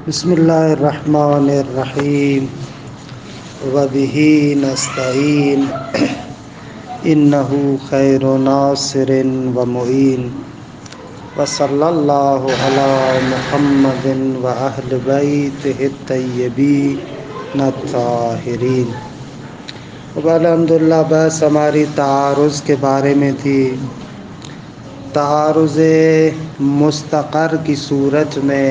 بسم اللہ الرحمن الرحیم وبہ نستعین انہ خیر ناصر و معین وصلی اللہ علی محمد و اہل بیتہ الطیبین الطاہرین۔ اب الحمدللہ بحث ہماری تعارض کے بارے میں تھی۔ تعارض مستقر کی صورت میں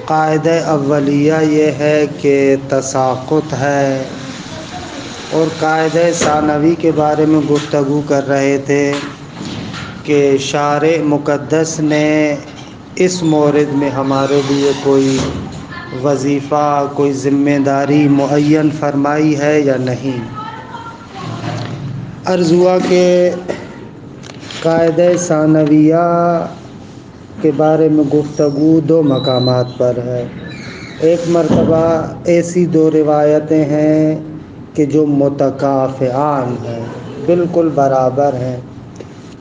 قاعدہ اولیہ یہ ہے کہ تساقط ہے، اور قاعدہ ثانوی کے بارے میں گفتگو کر رہے تھے کہ شارع مقدس نے اس مورد میں ہمارے لیے کوئی وظیفہ، کوئی ذمہ داری معین فرمائی ہے یا نہیں۔ عرض ہوا کہ قاعدہ ثانویہ کے بارے میں گفتگو دو مقامات پر ہے۔ ایک مرتبہ ایسی دو روایتیں ہیں کہ جو متکافئان ہیں، بالکل برابر ہیں،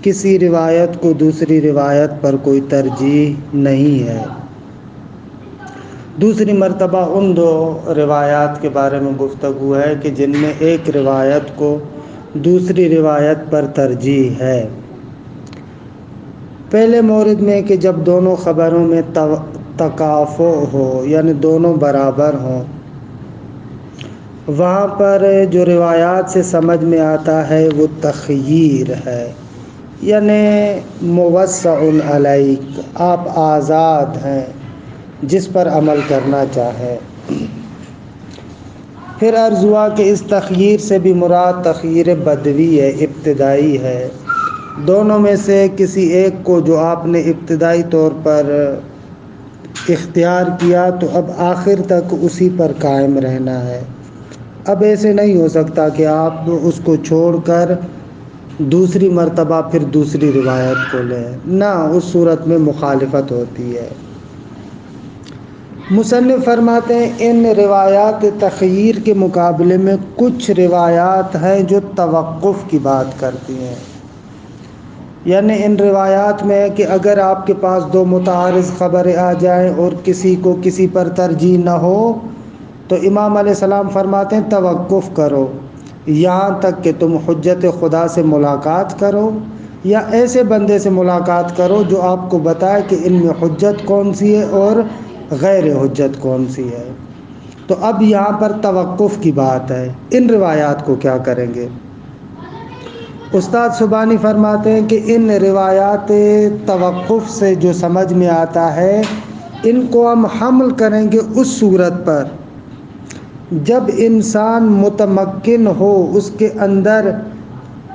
کسی روایت کو دوسری روایت پر کوئی ترجیح نہیں ہے۔ دوسری مرتبہ ان دو روایات کے بارے میں گفتگو ہے کہ جن میں ایک روایت کو دوسری روایت پر ترجیح ہے۔ پہلے مورد میں کہ جب دونوں خبروں میں تکافؤ ہو، یعنی دونوں برابر ہوں، وہاں پر جو روایات سے سمجھ میں آتا ہے وہ تخییر ہے، یعنی موسع علیک، آپ آزاد ہیں جس پر عمل کرنا چاہیں۔ پھر عرض ہوا کہ اس تخییر سے بھی مراد تخییر بدوی ہے، ابتدائی ہے۔ دونوں میں سے کسی ایک کو جو آپ نے ابتدائی طور پر اختیار کیا تو اب آخر تک اسی پر قائم رہنا ہے۔ اب ایسے نہیں ہو سکتا کہ آپ اس کو چھوڑ کر دوسری مرتبہ پھر دوسری روایت کو لیں، نہ، اس صورت میں مخالفت ہوتی ہے۔ مصنف فرماتے ہیں ان روایات تخییر کے مقابلے میں کچھ روایات ہیں جو توقف کی بات کرتی ہیں، یعنی ان روایات میں ہے کہ اگر آپ کے پاس دو متعارض خبریں آ جائیں اور کسی کو کسی پر ترجیح نہ ہو تو امام علیہ السلام فرماتے ہیں توقف کرو یہاں تک کہ تم حجت خدا سے ملاقات کرو، یا ایسے بندے سے ملاقات کرو جو آپ کو بتائے کہ ان میں حجت کون سی ہے اور غیر حجت کون سی ہے۔ تو اب یہاں پر توقف کی بات ہے، ان روایات کو کیا کریں گے؟ استاد سبحانی فرماتے ہیں کہ ان روایات توقف سے جو سمجھ میں آتا ہے، ان کو ہم حمل کریں گے اس صورت پر جب انسان متمکن ہو، اس کے اندر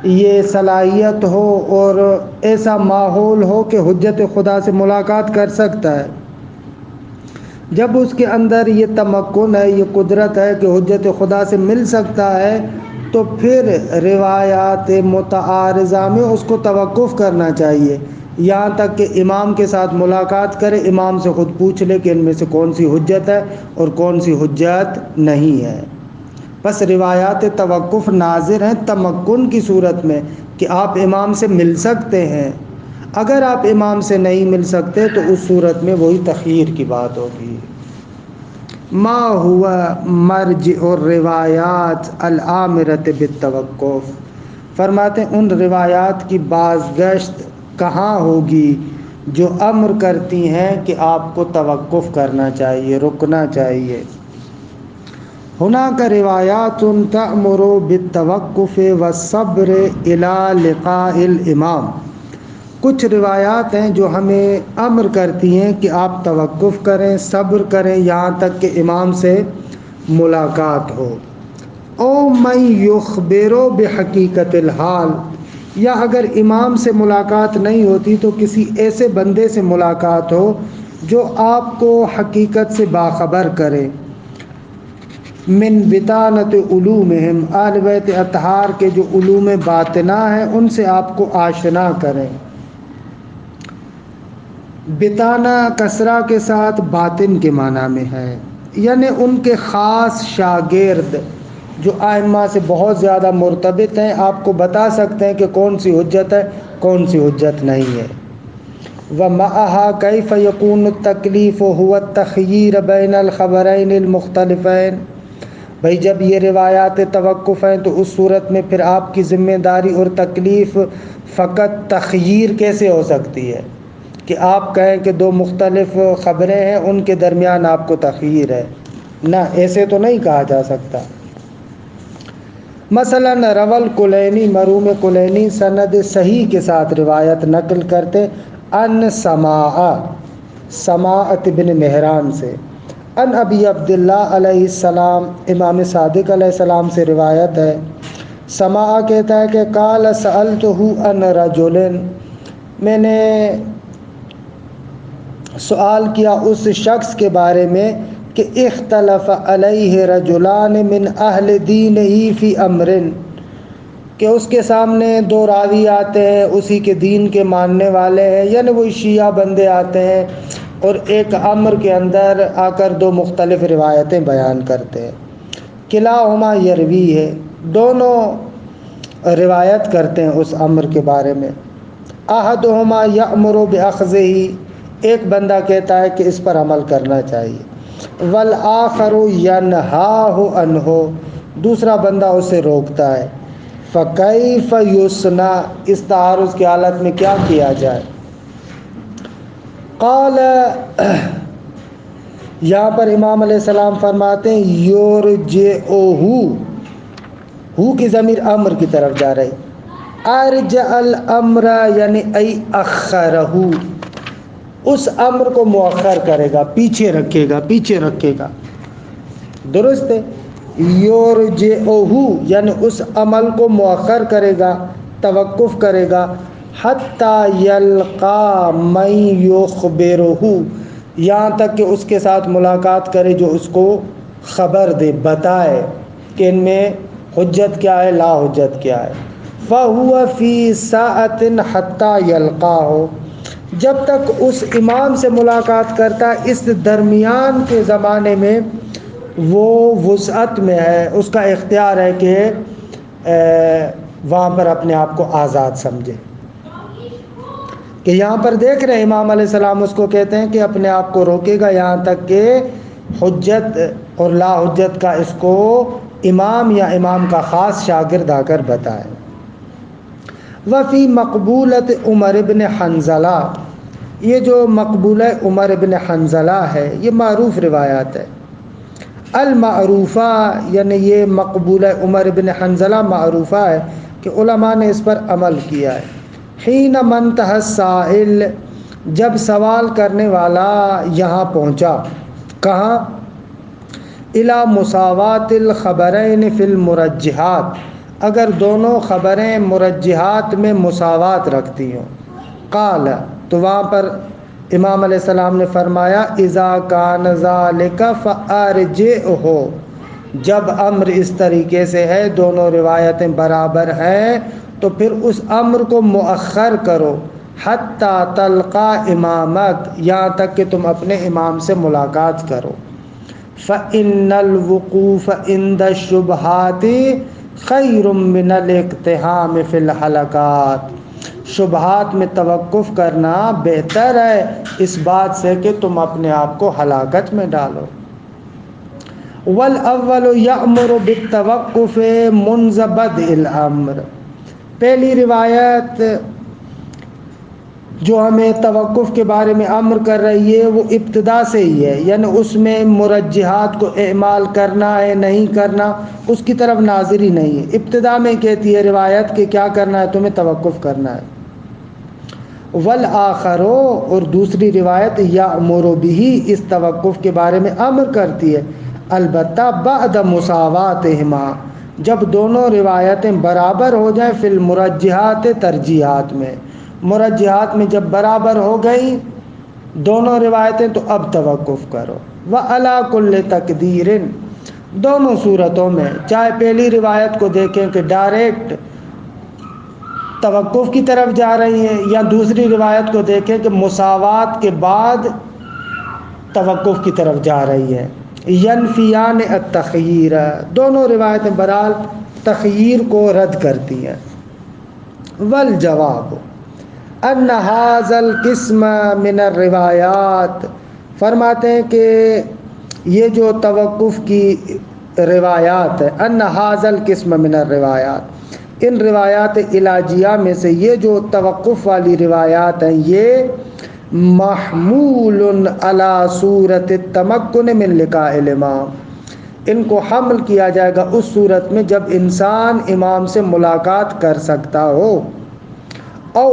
یہ صلاحیت ہو اور ایسا ماحول ہو کہ حجت خدا سے ملاقات کر سکتا ہے۔ جب اس کے اندر یہ تمکن ہے، یہ قدرت ہے کہ حجت خدا سے مل سکتا ہے، تو پھر روایات متعارضہ میں اس کو توقف کرنا چاہیے، یہاں تک کہ امام کے ساتھ ملاقات کرے، امام سے خود پوچھ لے کہ ان میں سے کون سی حجت ہے اور کون سی حجت نہیں ہے۔ بس روایات توقف ناظر ہیں تمکن کی صورت میں کہ آپ امام سے مل سکتے ہیں۔ اگر آپ امام سے نہیں مل سکتے تو اس صورت میں وہی تخییر کی بات ہوگی۔ ما ہوا مرجع الروایات الامرۃ بالتوقف، فرماتے ہیں ان روایات کی بازگشت کہاں ہوگی جو امر کرتی ہیں کہ آپ کو توقف کرنا چاہیے، رکنا چاہیے۔ ہناک روایات تأمر بالتوقف والصبر الی لقاء الامام، کچھ روایات ہیں جو ہمیں امر کرتی ہیں کہ آپ توقف کریں، صبر کریں یہاں تک کہ امام سے ملاقات ہو۔ او من یخبر بحقیقت الحال، یا اگر امام سے ملاقات نہیں ہوتی تو کسی ایسے بندے سے ملاقات ہو جو آپ کو حقیقت سے باخبر کرے۔ من بطانۃ علومہم، اہل بیت اطہار کے جو علوم باطنہ ہیں ان سے آپ کو آشنا کریں۔ بطانہ کسرہ کے ساتھ باطن کے معنی میں ہے، یعنی ان کے خاص شاگرد جو ائمہ سے بہت زیادہ مرتبط ہیں، آپ کو بتا سکتے ہیں کہ کون سی حجت ہے کون سی حجت نہیں ہے۔ وَمَعَهَا كَيْفَ يَكُونُ التَّكْلِيفُ هُوَ التَّخْيِيرُ بَيْنَ الْخَبَرَيْنِ الْمُخْتَلِفَيْنِ۔ بھئی جب یہ روایات توقف ہیں تو اس صورت میں پھر آپ کی ذمہ داری اور تکلیف فقط تخییر کیسے ہو سکتی ہے کہ آپ کہیں کہ دو مختلف خبریں ہیں ان کے درمیان آپ کو تخییر ہے؟ نہ، ایسے تو نہیں کہا جا سکتا۔ مثلا رول کلینی، مروم کلینی سند صحیح کے ساتھ روایت نقل کرتے ان سماعت بن مہران سے، ان ابی عبداللہ علیہ السلام، امام صادق علیہ السلام سے روایت ہے۔ سماع کہتا ہے کہ قال سألتہ ان رجل، میں نے سوال کیا اس شخص کے بارے میں کہ اختلف علیہ رجلان من اہل دینہ فی امر، کہ اس کے سامنے دو راوی آتے ہیں اسی کے دین کے ماننے والے ہیں، یعنی وہ شیعہ بندے آتے ہیں اور ایک امر کے اندر آ کر دو مختلف روایتیں بیان کرتے ہیں۔ کلاہما یروی ہے، دونوں روایت کرتے ہیں اس امر کے بارے میں۔ احدہما یأمر بأخذہ، ایک بندہ کہتا ہے کہ اس پر عمل کرنا چاہیے، والآخر ینہاہ عنہ، دوسرا بندہ اسے روکتا ہے۔ فکیف یصنع، اس تعارض کی حالت میں کیا کیا جائے؟ قال، یہاں پر امام علیہ السلام فرماتے ہیں یرجعہ، ہو کی ضمیر امر کی طرف جا رہی، ارجع الامر یعنی ای اخرہ، اس امر کو مؤخر کرے گا، پیچھے رکھے گا، پیچھے رکھے گا، درست ہے۔ یرجعہ یعنی اس عمل کو مؤخر کرے گا، توقف کرے گا، حتی یلقا من یخبرہ، یہاں تک کہ اس کے ساتھ ملاقات کرے جو اس کو خبر دے، بتائے کہ ان میں حجت کیا ہے، لا حجت کیا ہے۔ فَهُوَ فِي سَاعَةٍ حَتَّى يَلْقَاهُ، جب تک اس امام سے ملاقات کرتا ہے اس درمیان کے زمانے میں وہ وسعت میں ہے، اس کا اختیار ہے کہ وہاں پر اپنے آپ کو آزاد سمجھے۔ کہ یہاں پر دیکھ رہے ہیں امام علیہ السلام اس کو کہتے ہیں کہ اپنے آپ کو روکے گا یہاں تک کہ حجت اور لا حجت کا اس کو امام یا امام کا خاص شاگرد آ کر بتائے۔ وفی مقبولت عمر بن حنظلہ، یہ جو مقبولہ عمر بن حنظلہ ہے یہ معروف روایات ہے۔ المعروفہ یعنی یہ مقبولہ عمر بن حنظلہ معروفہ ہے کہ علماء نے اس پر عمل کیا ہے۔ حین منتہى السائل، جب سوال کرنے والا یہاں پہنچا، کہاں؟ الی مساوات الخبرین فی المرجحات، اگر دونوں خبریں مرجحات میں مساوات رکھتی ہوں۔ قال، تو وہاں پر امام علیہ السلام نے فرمایا اذا کان ذالک فارجعہ، جب امر اس طریقے سے ہے دونوں روایتیں برابر ہیں تو پھر اس امر کو مؤخر کرو، حتی تلقا امامک، یہاں تک کہ تم اپنے امام سے ملاقات کرو۔ فإن الوقوف عند الشبہات خیر من الاقتحام فی الحلقات، شبہات میں توقف کرنا بہتر ہے اس بات سے کہ تم اپنے آپ کو ہلاکت میں ڈالو۔ والاول یأمر بالتوقف منذ بدء الامر، پہلی روایت جو ہمیں توقف کے بارے میں امر کر رہی ہے وہ ابتدا سے ہی ہے، یعنی اس میں مرجحات کو اعمال کرنا ہے نہیں کرنا اس کی طرف ناظر ہی نہیں ہے، ابتدا میں کہتی ہے روایت کہ کیا کرنا ہے، تمہیں توقف کرنا ہے۔ والآخر، اور دوسری روایت یأمر بہ، اس توقف کے بارے میں امر کرتی ہے، البتہ بعد مساواتہما، جب دونوں روایتیں برابر ہو جائیں، فی المرجحات، ترجیحات میں، مرجحات میں جب برابر ہو گئی دونوں روایتیں تو اب توقف کرو۔ وعلی کل تقدیر، دونوں صورتوں میں چاہے پہلی روایت کو دیکھیں کہ ڈائریکٹ توقف کی طرف جا رہی ہیں یا دوسری روایت کو دیکھیں کہ مساوات کے بعد توقف کی طرف جا رہی ہے، ینفیان التخییر، دونوں روایتیں برحال تخییر کو رد کرتی ہیں۔ والجواب، ان ھذا القسم من الروایات، فرماتے ہیں کہ یہ جو توقف کی روایات ہے، ان ھذا القسم من الروایات، ان روایات علاجیہ میں سے یہ جو توقف والی روایات ہیں یہ محمول علی صورت التمکن من لقاء الامام، ان کو حمل کیا جائے گا اس صورت میں جب انسان امام سے ملاقات کر سکتا ہو، او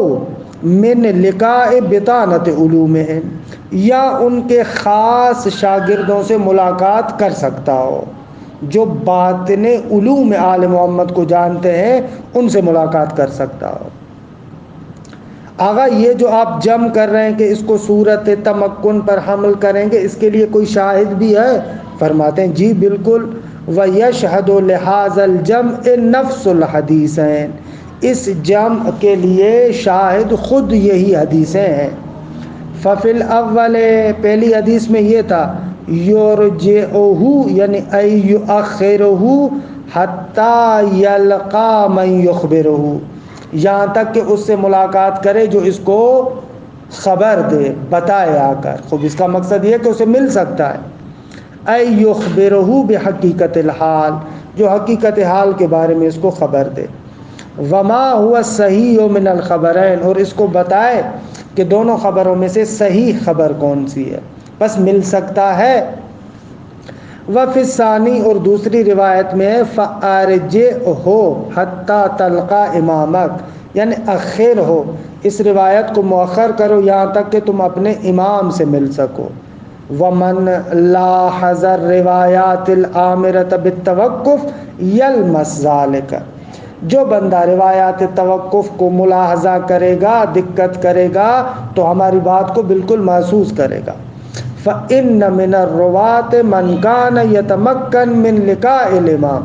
من لقاء بطانۃ علومہم، یا ان کے خاص شاگردوں سے ملاقات کر سکتا ہو جو باطن علوم آل محمد کو جانتے ہیں، ان سے ملاقات کر سکتا ہو۔ آغا یہ جو آپ جم کر رہے ہیں کہ اس کو صورت تمکن پر حمل کریں گے، اس کے لیے کوئی شاہد بھی ہے؟ فرماتے ہیں جی بالکل، وَيَشْهَدُ لِهَذَا الْجَمْعِ نَفْسُ الْحَدِيثَيْن، اس جمع کے لیے شاہد خود یہی حدیثیں ہیں۔ فَفِي الْأَوَّلِ، پہلی حدیث میں یہ تھا، يُرْجِعُهُ یعنی أَن يُؤَخِّرُهُ حَتَّى يَلْقَى مَن يُخْبِرُهُ، یہاں تک کہ اس سے ملاقات کرے جو اس کو خبر دے، بتائے آ کر۔ خوب اس کا مقصد یہ ہے کہ اسے مل سکتا ہے۔ أَن يُخْبِرُهُ بِحَقِيقَةِ الْحَالِ، جو حقیقت حال کے بارے میں اس کو خبر دے۔ وَمَا هُوَ الصَّحِيحُ مِنَ الْخَبَرَيْنِ، اور اس کو بتائے کہ دونوں خبروں میں سے صحیح خبر کون سی ہے، بس مل سکتا ہے۔ وفی الثانی، اور دوسری روایت میں فَأَرْجِعْهُ حَتَّى تَلْقَى إِمَامَكَ، یعنی اخر ہو، اس روایت کو مؤخر کرو یہاں تک کہ تم اپنے امام سے مل سکو۔ وَمَنْ لَاحَظَ الرِّوَایَاتِ الْآمِرَةَ بِالتَّوَقُّفِ يَلْمَسْ ذَلِكَ، جو بندہ روایات توقف کو ملاحظہ کرے گا، دقت کرے گا، تو ہماری بات کو بالکل محسوس کرے گا۔ فَإِنَّ مِنَ الرُّوَاةِ مَنْ كَانَ يَتَمَكَّنُ مِنْ لِقَاءِ الْإِمَامِ،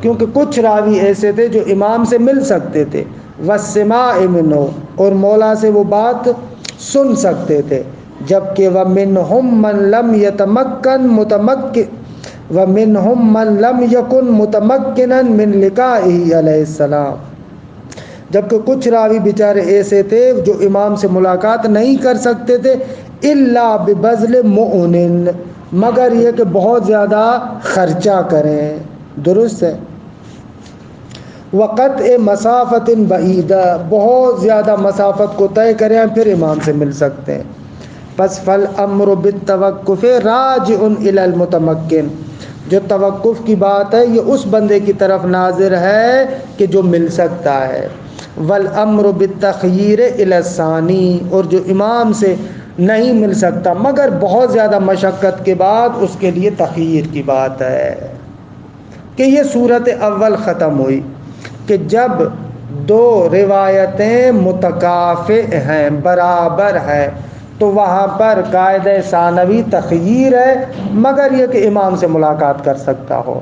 کیونکہ کچھ راوی ایسے تھے جو امام سے مل سکتے تھے، وَالسِّمَاعِ مِنْهُ، اور مولا سے وہ بات سن سکتے تھے، جبکہ وَمِنْهُمْ مَنْ لَمْ يَتَمَكَّنْ وَمِنْهُمْ مَنْ لَمْ يَكُنْ مُتَمَكِّنًا مِنْ لِقَائِهِ علیہ السلام، جبکہ کچھ راوی بیچارے ایسے تھے جو امام سے ملاقات نہیں کر سکتے تھے، الا ببذل مؤن، مگر یہ کہ بہت زیادہ خرچہ کریں۔ درست ہے۔ وقطع مسافت بعیدہ، بہت زیادہ مسافت کو طے کریں پھر امام سے مل سکتے ہیں۔ پس فالامر بالتوقف راجع الی المتمکن، جو توقف کی بات ہے یہ اس بندے کی طرف ناظر ہے کہ جو مل سکتا ہے۔ والامر بالتخییر الی الثانی، اور جو امام سے نہیں مل سکتا مگر بہت زیادہ مشقت کے بعد، اس کے لیے تخییر کی بات ہے۔ کہ یہ صورت اول ختم ہوئی کہ جب دو روایتیں متکافئ ہیں، برابر ہے، تو وہاں پر قاعدہ ثانوی تخییر ہے، مگر یہ کہ امام سے ملاقات کر سکتا ہو۔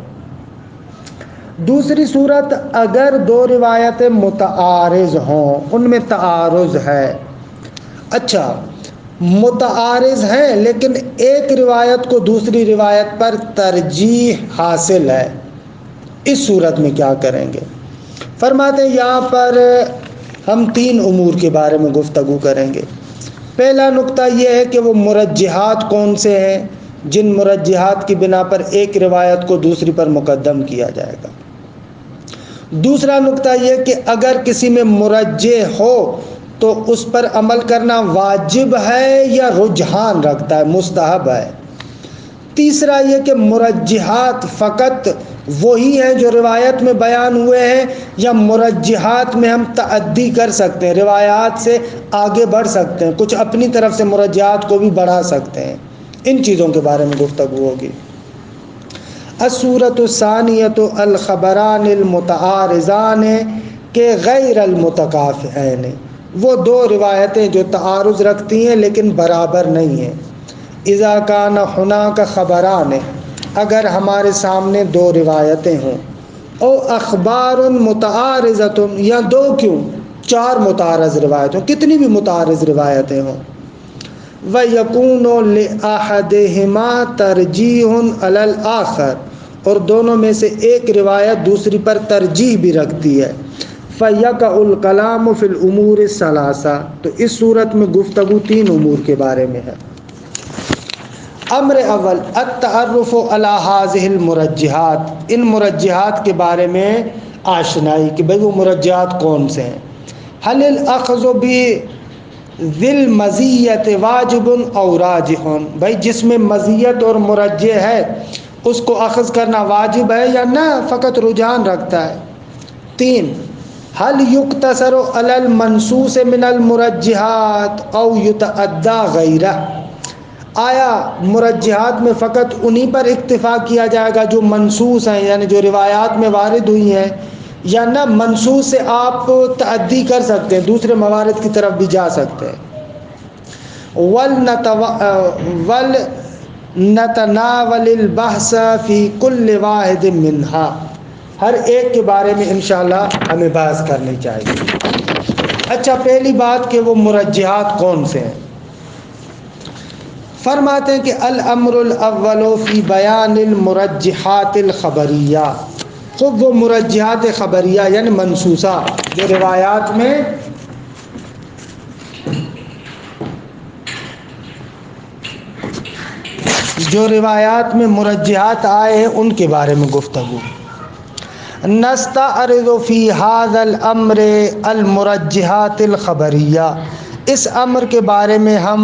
دوسری صورت، اگر دو روایتیں متعارض ہوں، ان میں تعارض ہے، اچھا متعارض ہیں لیکن ایک روایت کو دوسری روایت پر ترجیح حاصل ہے، اس صورت میں کیا کریں گے؟ فرماتے ہیں یہاں پر ہم تین امور کے بارے میں گفتگو کریں گے۔ پہلا نقطہ یہ ہے کہ وہ مرجحات کون سے ہیں جن مرجحات کی بنا پر ایک روایت کو دوسری پر مقدم کیا جائے گا۔ دوسرا نقطہ یہ کہ اگر کسی میں مرجح ہو تو اس پر عمل کرنا واجب ہے یا رجحان رکھتا ہے، مستحب ہے۔ تیسرا یہ کہ مرجحات فقط وہی ہیں جو روایت میں بیان ہوئے ہیں، یا مرجحات میں ہم تعدی کر سکتے ہیں، روایات سے آگے بڑھ سکتے ہیں، کچھ اپنی طرف سے مرجحات کو بھی بڑھا سکتے ہیں۔ ان چیزوں کے بارے میں گفتگو ہوگی۔ الصورۃ الثانیۃ الخبران المتعارضان کے غیر المتکافئین، وہ دو روایتیں جو تعارض رکھتی ہیں لیکن برابر نہیں ہیں۔ اذا کان ہناک خبران، اگر ہمارے سامنے دو روایتیں ہوں، او اخبار متعارضۃ، یا دو کیوں چار متعارض روایتیں، کتنی بھی متعارض روایتیں ہوں، وَيَكُونُ لِأَحَدِهِمَا تَرْجِيحٌ عَلَى الْآخَرِ، اور دونوں میں سے ایک روایت دوسری پر ترجیح بھی رکھتی ہے، فَيَقَعُ الْكَلَامُ فِي الْأُمُورِ الثَّلَاثَةِ، تو اس صورت میں گفتگو 3 امور کے بارے میں ہے۔ امر اول التعرف علی هذه المرجحات، ان مرجحات کے بارے میں آشنائی کہ بھئی وہ مرجحات کون سے ہیں۔ هل الاخذ بذی المزیت واجب او راجح، بھئی جس میں مزیت اور مرجح ہے اس کو اخذ کرنا واجب ہے یا نہ فقط رجحان رکھتا ہے۔ 3 هل یقتصر علی المنصوص من المرجحات او یتعدی غیرہ، آیا مرجحات میں فقط انہی پر اکتفا کیا جائے گا جو منصوص ہیں، یعنی جو روایات میں وارد ہوئی ہیں، یا نہ منصوص سے آپ تعدی کر سکتے ہیں، دوسرے موارد کی طرف بھی جا سکتے ہیں۔ وَلْنَتَنَاوَلِ الْبَحْثَ فِي كُلِّ وَاحِدٍ مِّنْهَا، ہر ایک کے بارے میں انشاءاللہ ہمیں بحث کرنی چاہیے۔ اچھا، پہلی بات کہ وہ مرجحات کون سے ہیں۔ فرماتے ہیں کہ الامر الاول فی بیان المرجحات الخبریہ، خود وہ مرجحات خبریہ یعنی منصوصہ جو روایات میں مرجحات آئے ہیں ان کے بارے میں گفتگو۔ نستعرض فی ھذا الامر المرجحات الخبریہ، اس امر کے بارے میں ہم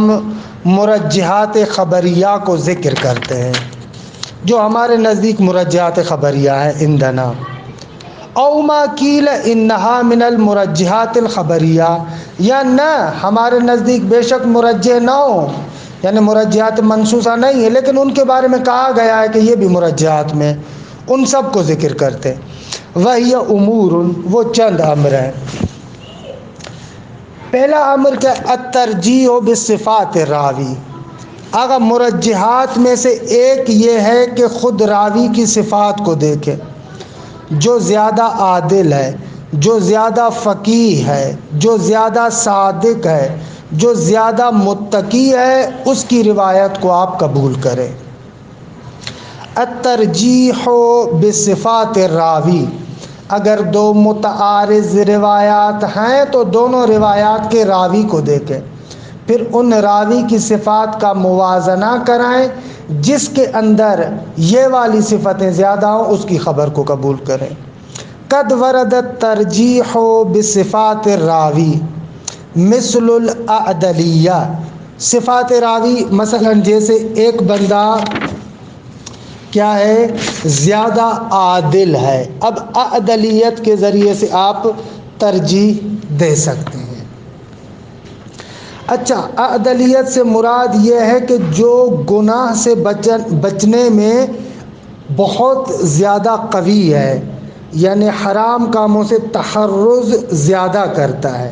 مرجحات خبریہ کو ذکر کرتے ہیں، جو ہمارے نزدیک مرجحات خبریہ ہے عندنا۔ او ما قیل انہا من المرجحات الخبریہ، یا نہ ہمارے نزدیک بے شک مرجح نہ ہو، یعنی مرجحات منصوصہ نہیں ہے لیکن ان کے بارے میں کہا گیا ہے کہ یہ بھی مرجحات میں، ان سب کو ذکر کرتے ہیں۔ وہی امور، وہ چند امر ہیں۔ پہلا امر کیا، الترجیح بصفات الراوی، اگر مرجحات میں سے ایک یہ ہے کہ خود راوی کی صفات کو دیکھیں، جو زیادہ عادل ہے، جو زیادہ فقیہ ہے، جو زیادہ صادق ہے، جو زیادہ متقی ہے، اس کی روایت کو آپ قبول کریں۔ الترجیح بصفات الراوی، اگر 2 متعارض روایات ہیں تو دونوں روایات کے راوی کو دیکھیں، پھر ان راوی کی صفات کا موازنہ کرائیں، جس کے اندر یہ والی صفتیں زیادہ ہوں اس کی خبر کو قبول کریں۔ قد ورد الترجیح بصفات الراوی مثل الاعدلیہ، صفات راوی مثلا جیسے ایک بندہ کیا ہے، زیادہ عادل ہے، اب عدلیت کے ذریعے سے آپ ترجیح دے سکتے ہیں۔ اچھا، عدلیت سے مراد یہ ہے کہ جو گناہ سے بچنے میں بہت زیادہ قوی ہے، یعنی حرام کاموں سے تحرز زیادہ کرتا ہے،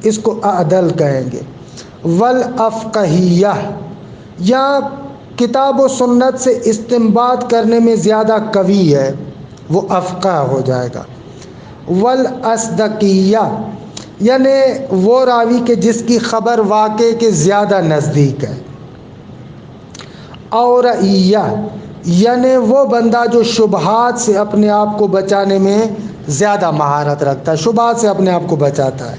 اس کو عدل کہیں گے۔ والافقہیہ، یا کتاب و سنت سے استنباط کرنے میں زیادہ قوی ہے، وہ افقہ ہو جائے گا۔ والاصدقیہ، یعنی وہ راوی کہ جس کی خبر واقع کے زیادہ نزدیک ہے۔ اورعیہ، یعنی وہ بندہ جو شبہات سے اپنے آپ کو بچانے میں زیادہ مہارت رکھتا ہے، شبہات سے اپنے آپ کو بچاتا ہے۔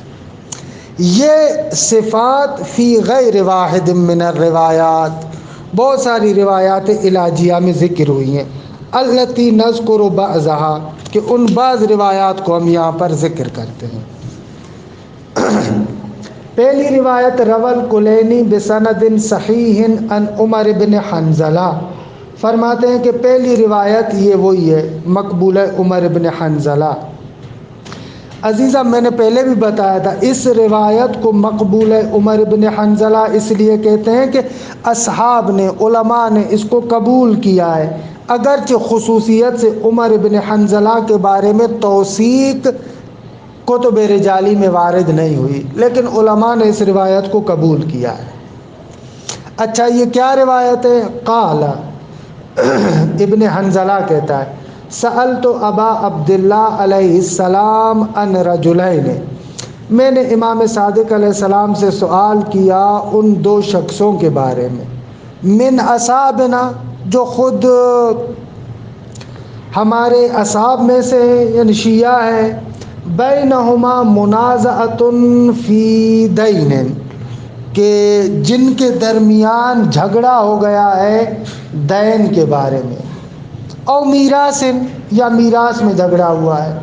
یہ صفات فی غیر واحد من الروایات، بہت ساری روایات علاجیہ میں ذکر ہوئی ہیں، التی نذکر بعضها، کہ ان بعض روایات کو ہم یہاں پر ذکر کرتے ہیں۔ پہلی روایت روى الکلینی بسند صحیح عن عمر بن حنظلہ، فرماتے ہیں کہ پہلی روایت یہ وہی ہے، مقبول عمر بن حنظلہ۔ عزیزہ، میں نے پہلے بھی بتایا تھا اس روایت کو مقبول عمر بن حنظلہ اس لیے کہتے ہیں کہ اصحاب نے، علماء نے اس کو قبول کیا ہے، اگرچہ خصوصیت سے عمر بن حنظلہ کے بارے میں توثیق کتب رجالی میں وارد نہیں ہوئی، لیکن علماء نے اس روایت کو قبول کیا ہے۔ اچھا، یہ کیا روایت ہے؟ قال، ابن حنظلہ کہتا ہے، سألت ابا عبداللہ علیہ السلام عن رجلین، میں نے امام صادق علیہ السلام سے سوال کیا ان 2 شخصوں کے بارے میں، من اصحابنا، جو خود ہمارے اصحاب میں سے یعنی شیعہ ہیں، بینہما منازعۃ فی دین، کہ جن کے درمیان جھگڑا ہو گیا ہے دین کے بارے میں، او میراث، یا میراث میں جھگڑا ہوا ہے،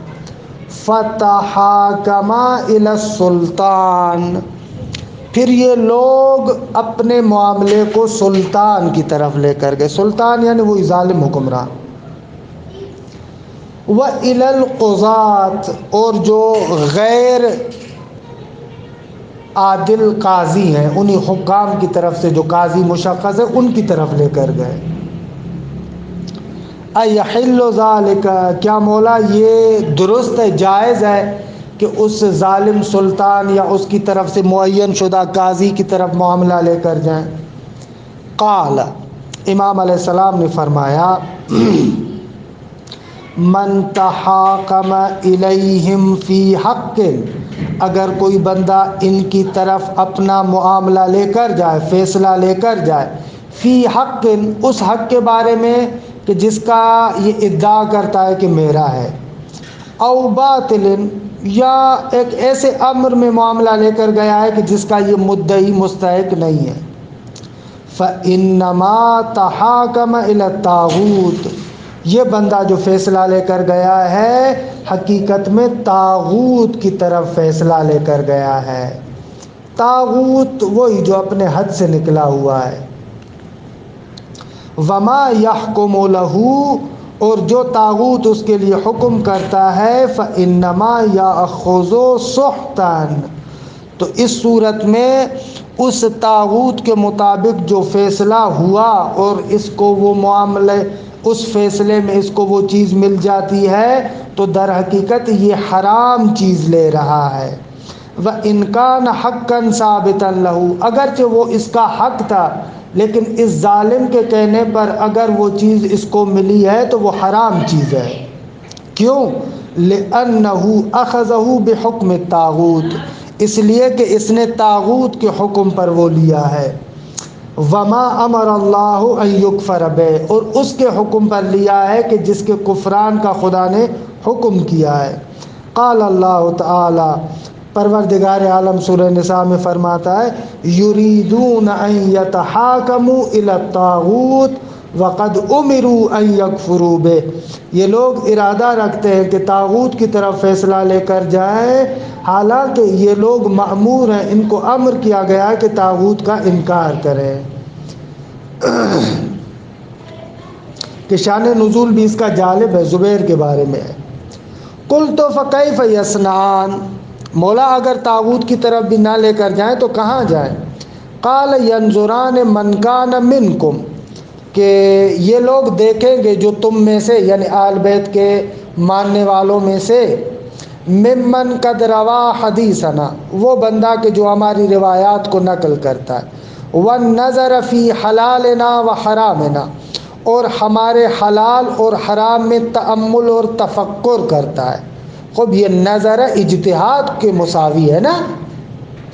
فتحاکما الی السلطان، پھر یہ لوگ اپنے معاملے کو سلطان کی طرف لے کر گئے، سلطان یعنی وہی ظالم حکمران، وَإِلَى الْقُضَاةِ، اور جو غیر عادل قاضی ہیں انہی حکام کی طرف سے، جو قاضی مشخص ہے ان کی طرف لے کر گئے۔ اَيَحِلُّ ذَلِكَ، کیا مولا یہ درست ہے، جائز ہے کہ اس ظالم سلطان یا اس کی طرف سے معین شدہ قاضی کی طرف معاملہ لے کر جائیں؟ قال، امام علیہ السلام نے فرمایا، من تحاکم الیہم فی حق، اگر کوئی بندہ ان کی طرف اپنا معاملہ لے کر جائے، فیصلہ لے کر جائے، فی حق، اس حق کے بارے میں کہ جس کا یہ ادعا کرتا ہے کہ میرا ہے، او باطل، یا ایک ایسے امر میں معاملہ لے کر گیا ہے کہ جس کا یہ مدعی مستحق نہیں ہے، فَإِنَّمَا تَحَاكَمَ إِلَى الطَّاغُوتِ، یہ بندہ جو فیصلہ لے کر گیا ہے حقیقت میں طاغوت کی طرف فیصلہ لے کر گیا ہے۔ طاغوت وہی جو اپنے حد سے نکلا ہوا ہے۔ وَمَا يَحْكُمُ لَهُ، اور جو طاغوت اس کے لیے حکم کرتا ہے، فَإِنَّمَا يَأْخُذُ سُحْتًا، تو اس صورت میں اس طاغوت کے مطابق جو فیصلہ ہوا اور اس کو وہ معاملے، اس فیصلے میں اس کو وہ چیز مل جاتی ہے تو در حقیقت یہ حرام چیز لے رہا ہے۔ وَإِنْ كَانَ حَقًّا ثَابِتًا لَهُ، اگرچہ وہ اس کا حق تھا لیکن اس ظالم کے کہنے پر اگر وہ چیز اس کو ملی ہے تو وہ حرام چیز ہے۔ کیوں؟ لِأَنَّهُ أَخَذَهُ بِحُكْمِ الطَّاغُوتِ، اس لیے کہ اس نے طاغوت کے حکم پر وہ لیا ہے۔ وَمَا أَمَرَ اللَّهُ أَن يُكْفَرَ بِهِ، اور اس کے حکم پر لیا ہے کہ جس کے کفران کا خدا نے حکم کیا ہے۔ قال اللہ تعالی، پروردگار عالم سورہ نساء میں فرماتا ہے، یریدون ان یتحاکموا الی الطاغوت وقد امروا ان یکفروا بہ، یہ لوگ ارادہ رکھتے ہیں کہ طاغوت کی طرف فیصلہ لے کر جائیں، حالانکہ یہ لوگ مأمور ہیں، ان کو امر کیا گیا ہے کہ طاغوت کا انکار کریں۔ کہ شان نزول بھی اس کا جالب ہے، زبیر کے بارے میں ہے۔ قلت فکیف یصنعان، مولا اگر طاغوت کی طرف بھی نہ لے کر جائیں تو کہاں جائیں؟ قال ینظران من کان منکم، کہ یہ لوگ دیکھیں گے جو تم میں سے، یعنی آل بیت کے ماننے والوں میں سے، ممن قد روا حدیثنا، وہ بندہ کہ جو ہماری روایات کو نقل کرتا ہے، والنظر فی حلالنا و حرامنا، اور ہمارے حلال اور حرام میں تأمل اور تفکر کرتا ہے۔ خب یہ نظر اجتہاد کے مساوی ہے نا،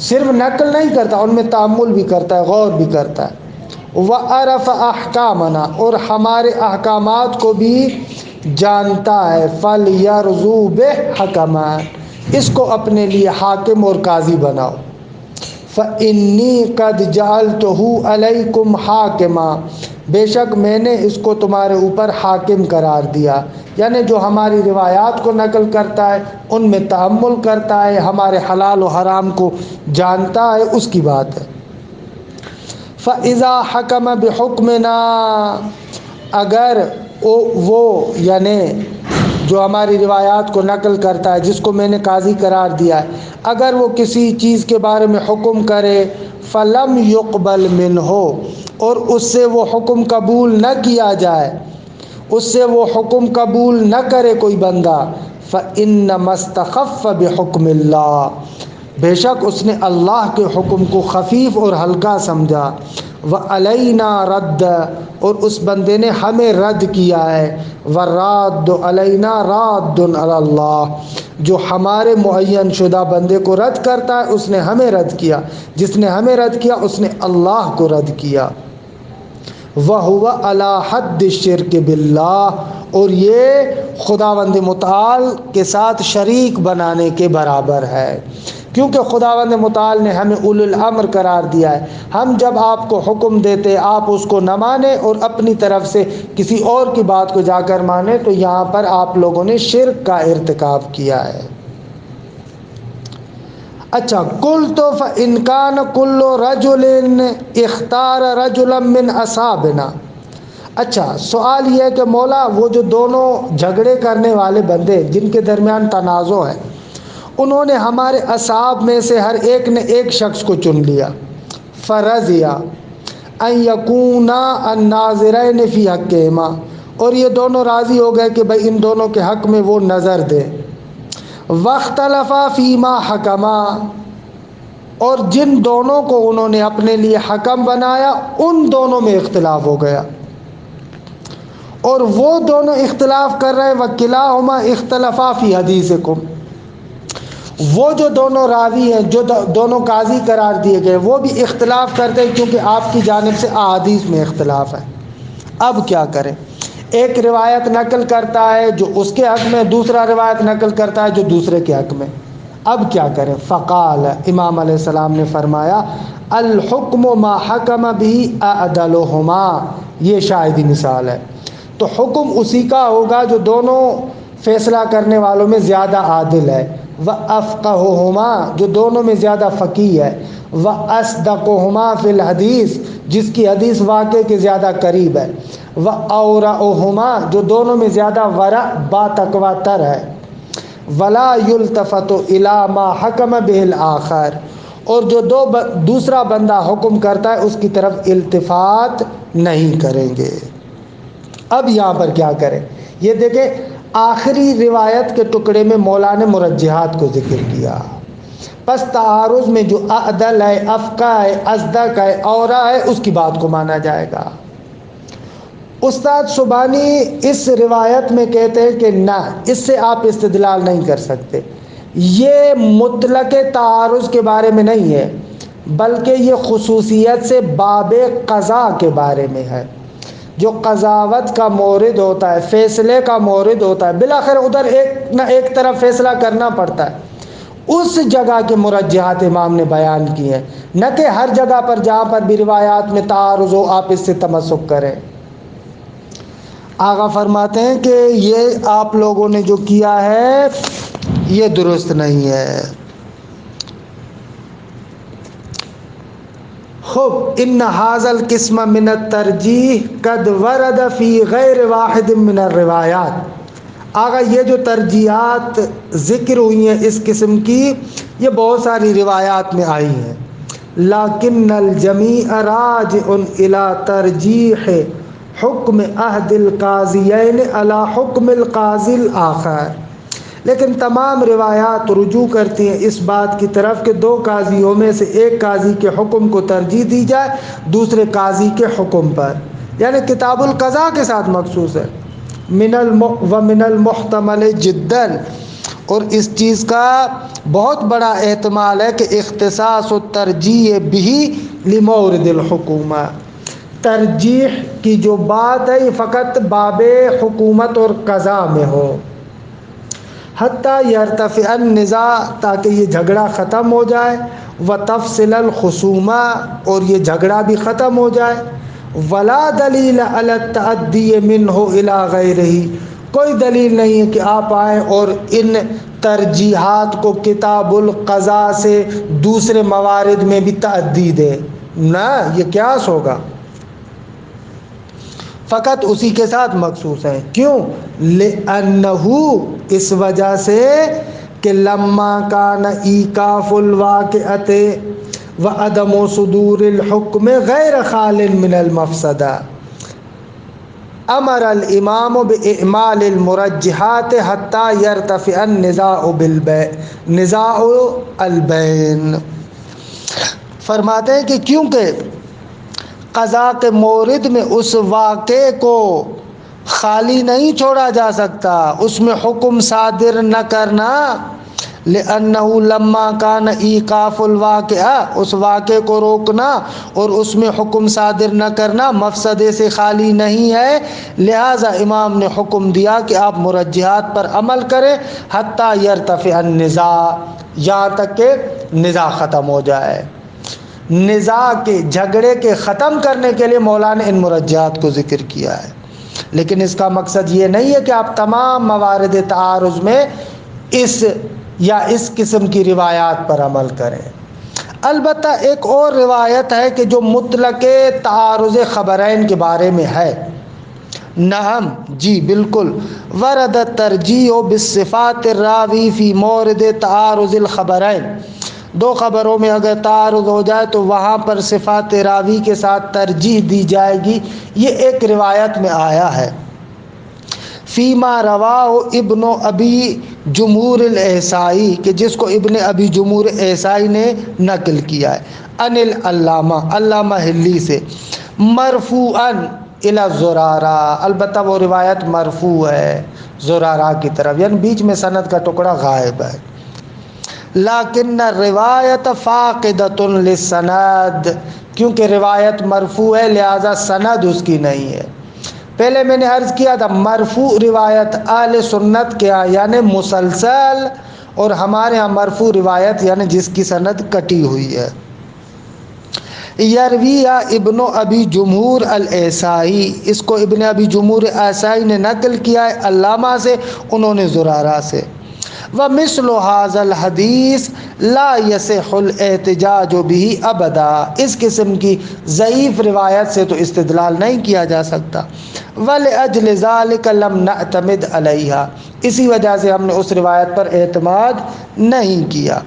صرف نقل نہیں کرتا، ان میں تأمل بھی کرتا ہے، غور بھی کرتا ہے۔ وعرف احکامنا، اور ہمارے احکامات کو بھی جانتا ہے۔ فلیرضوا بحکما، اس کو اپنے لیے حاکم اور قاضی بناؤ۔ فإنی قد جعلتہ علیکم حاکما، بے شک میں نے اس کو تمہارے اوپر حاکم قرار دیا، یعنی جو ہماری روایات کو نقل کرتا ہے، ان میں تأمل کرتا ہے، ہمارے حلال و حرام کو جانتا ہے، اس کی بات ہے۔ فإذا حکم بحکمنا، اگر وہ یعنی جو ہماری روایات کو نقل کرتا ہے، جس کو میں نے قاضی قرار دیا ہے، اگر وہ کسی چیز کے بارے میں حکم کرے، فلم یقبل منہ، اور اس سے وہ حکم قبول نہ کیا جائے، اس سے وہ حکم قبول نہ کرے کوئی بندہ، فإنما استخف بحکم اللہ، بے شک اس نے اللہ کے حکم کو خفیف اور ہلکا سمجھا۔ وعلینا رد، اور اس بندے نے ہمیں رد کیا ہے۔ والراد علینا راد علی اللہ، جو ہمارے معین شدہ بندے کو رد کرتا ہے اس نے ہمیں رد کیا، جس نے ہمیں رد کیا اس نے اللہ کو رد کیا۔ وَهُوَ عَلَى حَدِّ الشِّرْكِ بِاللَّهِ، اور یہ خداوند متعال کے ساتھ شریک بنانے کے برابر ہے، کیونکہ خداوند متعال نے ہمیں اولو الامر قرار دیا ہے۔ ہم جب آپ کو حکم دیتے آپ اس کو نہ مانیں اور اپنی طرف سے کسی اور کی بات کو جا کر مانیں، تو یہاں پر آپ لوگوں نے شرک کا ارتکاب کیا ہے۔ اچھا، قُلْتُ فَإِنْ كَانَ كُلُّ رَجُلٍ اخْتَارَ رَجُلًا مِّنْ أَصْحَابِنَا۔ اچھا، سوال یہ ہے کہ مولا وہ جو دونوں جھگڑے کرنے والے بندے جن کے درمیان تنازع ہے، انہوں نے ہمارے اصحاب میں سے ہر ایک نے ایک شخص کو چن لیا، فرضیہ ان یکونا الناظرین فی حقہما، اور یہ دونوں راضی ہو گئے کہ بھائی ان دونوں کے حق میں وہ نظر دے، واختلفا فیما حکما، اور جن دونوں کو انہوں نے اپنے لیے حکم بنایا ان دونوں میں اختلاف ہو گیا، اور وہ دونوں اختلاف کر رہے، وکلاہما اختلفا فی حدیثکم، وہ جو دونوں راوی ہیں جو دونوں قاضی قرار دیے گئے وہ بھی اختلاف کرتے ہیں، کیونکہ آپ کی جانب سے احادیث میں اختلاف ہے۔ اب کیا کریں؟ ایک روایت نقل کرتا ہے جو اس کے حق میں، دوسرا روایت نقل کرتا ہے جو دوسرے کے حق میں، اب کیا کریں؟ فقال، امام علیہ السلام نے فرمایا، الحکم ما حکم به اعدلہما، یہ شاہدی مثال ہے، تو حکم اسی کا ہوگا جو دونوں فیصلہ کرنے والوں میں زیادہ عادل ہے، وَأَفْقَهُهُمَا، جو دونوں میں زیادہ فقیہ ہے، وَأَصْدَقُهُمَا فِي الْحَدِيثِ، جس کی حدیث واقع کے زیادہ قریب ہے، وَأَوْرَعُهُمَا، جو دونوں میں زیادہ ورع با تقویٰ تر ہے، وَلَا يُلْتَفَتُ إِلَى مَا حَكَمَ بِهِ الْآخَرُ، اور جو دوسرا بندہ حکم کرتا ہے اس کی طرف التفات نہیں کریں گے۔ اب یہاں پر کیا کریں؟ یہ دیکھیں، آخری روایت کے ٹکڑے میں مولا نے مرجحات کو ذکر کیا، پس تعارض میں جو اعدل ہے، افقہ ہے، اصدق ہے، اورا ہے، اس کی بات کو مانا جائے گا۔ استاد سبحانی اس روایت میں کہتے ہیں کہ نہ، اس سے آپ استدلال نہیں کر سکتے، یہ مطلق تعارض کے بارے میں نہیں ہے، بلکہ یہ خصوصیت سے باب قضا کے بارے میں ہے، جو قضاوت کا مورد ہوتا ہے، فیصلے کا مورد ہوتا ہے، بالآخر ادھر ایک نہ ایک طرف فیصلہ کرنا پڑتا ہے، اس جگہ کے مرجحات امام نے بیان کی ہیں، نہ کہ ہر جگہ پر جہاں پر بھی روایات میں تعارض ہو آپ اس سے تمسک کریں۔ آغا فرماتے ہیں کہ یہ آپ لوگوں نے جو کیا ہے یہ درست نہیں ہے۔ خب ان ھذا القسم من الترجیح قد ورد فی غیر واحد من الروایات، آگا یہ جو ترجیحات ذکر ہوئی ہیں اس قسم کی، یہ بہت ساری روایات میں آئی ہیں، لیکن الجمیع راجع الی ترجیح حکم احد القاضیین علی حکم القاضی الآخر، لیکن تمام روایات رجوع کرتی ہیں اس بات کی طرف کہ دو قاضیوں میں سے ایک قاضی کے حکم کو ترجیح دی جائے دوسرے قاضی کے حکم پر، یعنی کتاب القضاء کے ساتھ مخصوص ہے، من المحتمل جدا، اور اس چیز کا بہت بڑا احتمال ہے کہ اختصاص الترجیح به لمورد الحکومہ، ترجیح کی جو بات ہے یہ فقط باب حکومت اور قضاء میں ہو، حتیٰ یرتفع النزاع، تاکہ یہ جھگڑا ختم ہو جائے، وتفصل الخصومہ، اور یہ جھگڑا بھی ختم ہو جائے، ولا دلیل علی التعدی منہ الی غیرہ، کوئی دلیل نہیں ہے کہ آپ آئیں اور ان ترجیحات کو کتاب القضاء سے دوسرے موارد میں بھی تعدی دیں، نہ، یہ قیاس ہوگا، فقط اسی کے ساتھ مخصوص ہیں۔ کیوں؟ لِأَنَّهُ، اس وجہ سے کہ لما کان ایقاف الواقعۃ وعدم صدور الحکم غیر خال من المفسدہ، امر الامام باعمال المرجحات حتیٰ یرتفع نزاع البین، فرماتے ہیں کہ کیونکہ قضاء کے مورد میں اس واقعے کو خالی نہیں چھوڑا جا سکتا، اس میں حکم صادر نہ کرنا لأنه لما كان ایقاف الواقعہ، اس واقعے کو روکنا اور اس میں حکم صادر نہ کرنا مفسدے سے خالی نہیں ہے، لہذا امام نے حکم دیا کہ آپ مرجحات پر عمل کریں حتیٰ یرتفع النزاع، یہاں تک کہ نزاع ختم ہو جائے۔ نزاع کے جھگڑے کے ختم کرنے کے لیے مولانا ان مرجحات کو ذکر کیا ہے، لیکن اس کا مقصد یہ نہیں ہے کہ آپ تمام موارد تعارض میں اس قسم کی روایات پر عمل کریں۔ البتہ ایک اور روایت ہے کہ جو مطلق تعارض خبرین کے بارے میں ہے۔ نعم، جی بالکل، ورد ترجیح بالصفات الراوی فی مورد تعارض الخبرین، دو خبروں میں اگر تعارض ہو جائے تو وہاں پر صفات راوی کے ساتھ ترجیح دی جائے گی، یہ ایک روایت میں آیا ہے۔ فیما رواہ ابن ابی جمہور الاحصائی، کہ جس کو ابن ابی جمہور احصائی نے نقل کیا ہے، ان علامہ ہلی سے، مرفوعاً الی زرارہ، البتہ وہ روایت مرفوع ہے زرارہ کی طرف، یعنی بیچ میں سند کا ٹکڑا غائب ہے۔ لیکن روایت فاقدۃ للسند، کیونکہ روایت مرفوع ہے لہذا سند اس کی نہیں ہے۔ پہلے میں نے عرض کیا تھا مرفوع روایت اہل سنت کے یعنی مسلسل، اور ہمارے ہاں مرفوع روایت یعنی جس کی سند کٹی ہوئی ہے۔ یروی ابن ابی جمہور الاحصائی، اس کو ابن ابی جمہور الاحصائی نے نقل کیا ہے علامہ سے، انہوں نے زرارہ سے۔ ومثل هذا الحدیث لا يصح الاحتجاج به ابدا، اس قسم کی ضعیف روایت سے تو استدلال نہیں کیا جا سکتا۔ ولاجل ذلك لم نعتمد علیہا، اسی وجہ سے ہم نے اس روایت پر اعتماد نہیں کیا۔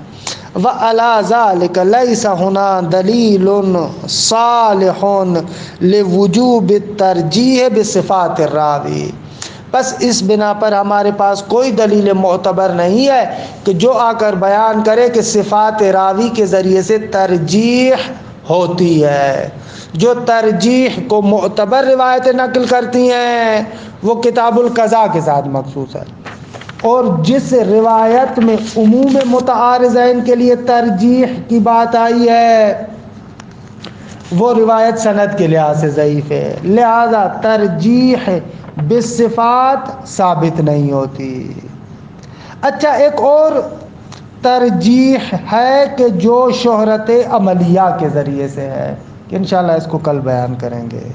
وعلى ذلك ليس هنا دلیل صالح لوجوب الترجیح بصفات الراوی، بس اس بنا پر ہمارے پاس کوئی دلیل معتبر نہیں ہے کہ جو آ کر بیان کرے کہ صفات راوی کے ذریعے سے ترجیح ہوتی ہے۔ جو ترجیح کو معتبر روایتیں نقل کرتی ہیں وہ کتاب القضاء کے ساتھ مخصوص ہے، اور جس روایت میں عموم متعارضین کے لیے ترجیح کی بات آئی ہے وہ روایت سند کے لحاظ سے ضعیف ہے، لہذا ترجیح بالصفات ثابت نہیں ہوتی۔ اچھا، ایک اور ترجیح ہے کہ جو شہرت عملیہ کے ذریعے سے ہے، کہ انشاءاللہ اس کو کل بیان کریں گے،